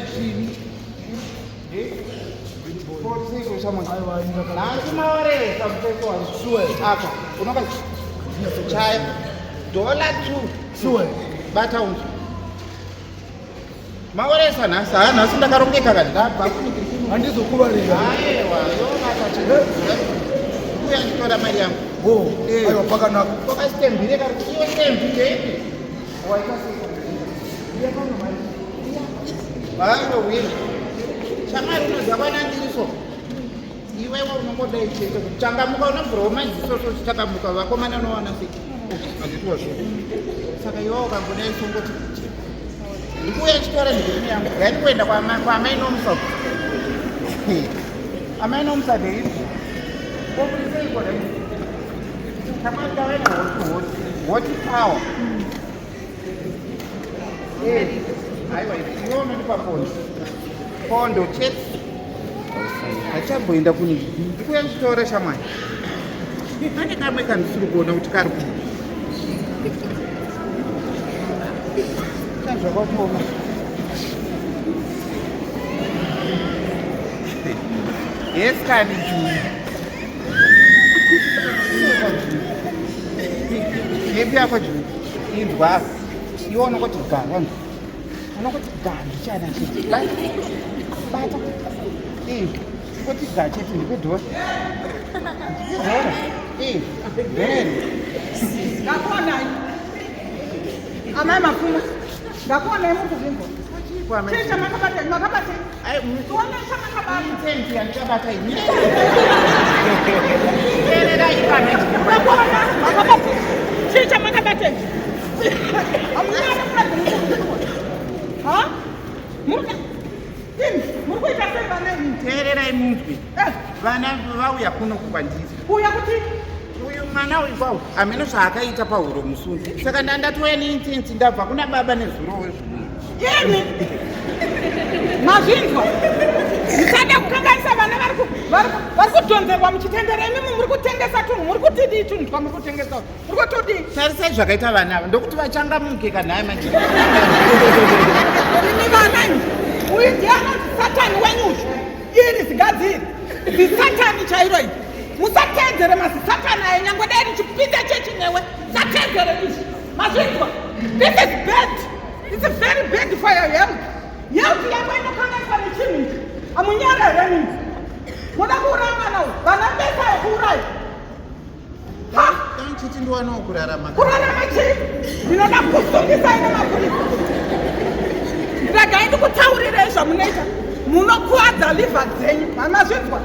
chini. Nansi mawaresa mteso wangu. Apa, unoka chaya. $2. Bata ungu. Mawaresa nasa, nasi ndakarongeka kati. Handizokubalira. Aiwa, yona kati. Kuya nchitora mari yangu. Aiwa pakanaka. Toka stembire kari iwe stembire. Waikasika. Baro wini. Shamari unozabana ndiriso. Iwewe unongoda ichete. Changamuka unabhuroma dzisoso chitakamuka vakomana unowana siki. Andituwa zvo. Saka iwewe ukangona isongoti. Ndikuya chitora ndimi yangu. Ngani kuenda kwa amai nomusa. Amai nomusa dei. Kokurisei kwa dei. Shamari kawena hoti power. Aiwa, iwe unondipa pondo chete. Achamboenda kuni ndikuya nditora shamwari. Pane kamwe kandisiri kuona kuti kari ku. Zvakapoma. Yes, kani juu. Hepi yako juu. Indwa. Iwe unokoti ganga. Unokoti ganga chana chete. Bata. Kuti gacheti ndikudhora. Beni. Ngakona. Amai mafuma. Ngakona emuntu zimbo. Chicha makabate. Ai, Kuona chama kabate. Mtenti andikabata ini. Terera ikane. Ngakona makabate. Chicha makabate. Amuna mwana. Ha? Muta. Murikuita sei vana imi? Teererai munzwi. Vana vauya kuno kukwandisa. Kuuya kuti? Uyu mwana uyu kwawo hameno zvaakaita pahuro musunzi. Saka ndandatouya neintinzi ndabva kuna baba nezuro wezvino. Yeni? Mazvinzwa? Musada kukanganisa vana vari kudhonzerwa muchitendera. Imi muri kutengesa tunhu, muri kutidii tunhu twamuri kutengesa? Muri kutodii? Tarisai zvakaita vana ava ndokuti vachangamuke kana haya manje. Imi vana imi. Uyu ndiye anonzi Satani wenyuzvu. Iri zigadziri. Zisatani chairo iri. Musatedzere mazisatani aya nyangwe dai richipinda chechi newe. Satedzere izvi. Mazvinzwa? This is bad. It's very bad for your health. Health yako inokanganiswa nechinhu ichi. Amunyarere nini? Muda kuuraya mwana uyu. Vana besa yekuuraya. Ha? Chiti ndiwanawo kurarama. Kurarama chii? Ndinoda kusungisai nemapurisa. Ndagai ndikutaurirai zvamunoita. Munokuwadza livha dzenyu. Mamazvinzwa?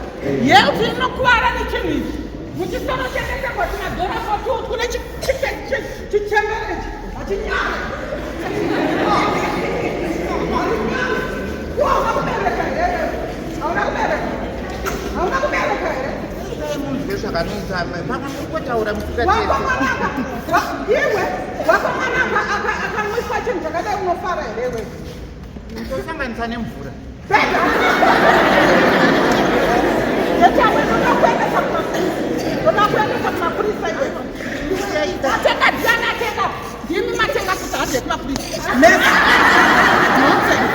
Health inokuwara nechinhu ichi. Muchisoro chendeserwa tinadhora fotu kune chichemberechi. Hachinyara. Hauna kubereka here. Hauna kubereka. Hauna kubereka here. Munzwe zvakanoita pamwe muri kutaura musikatezi. Wakomwanaka. Iwe wakomwanaka akamwiswa chinhu chakadai unofara here iwe. Tosanganisa nemvura. Beta. Yetawe unokuendesa kumapurisa. Unokuendesa kumapurisa iwe. Atenga dzana atenga. Ndimi matenga kuti hadze kumapurisa. Mesa. Nonsense.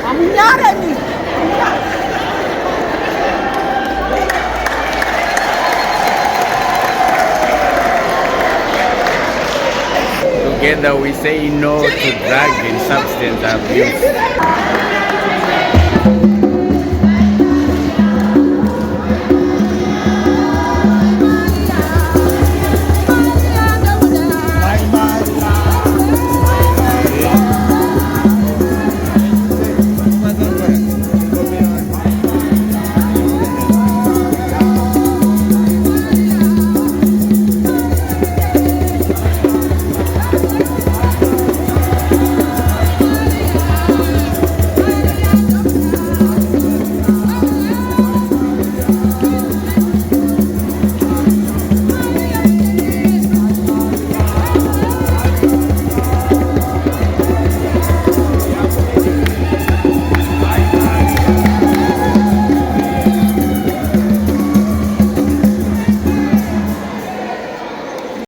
Amunyare ni. Together we say no to drug and substance abuse.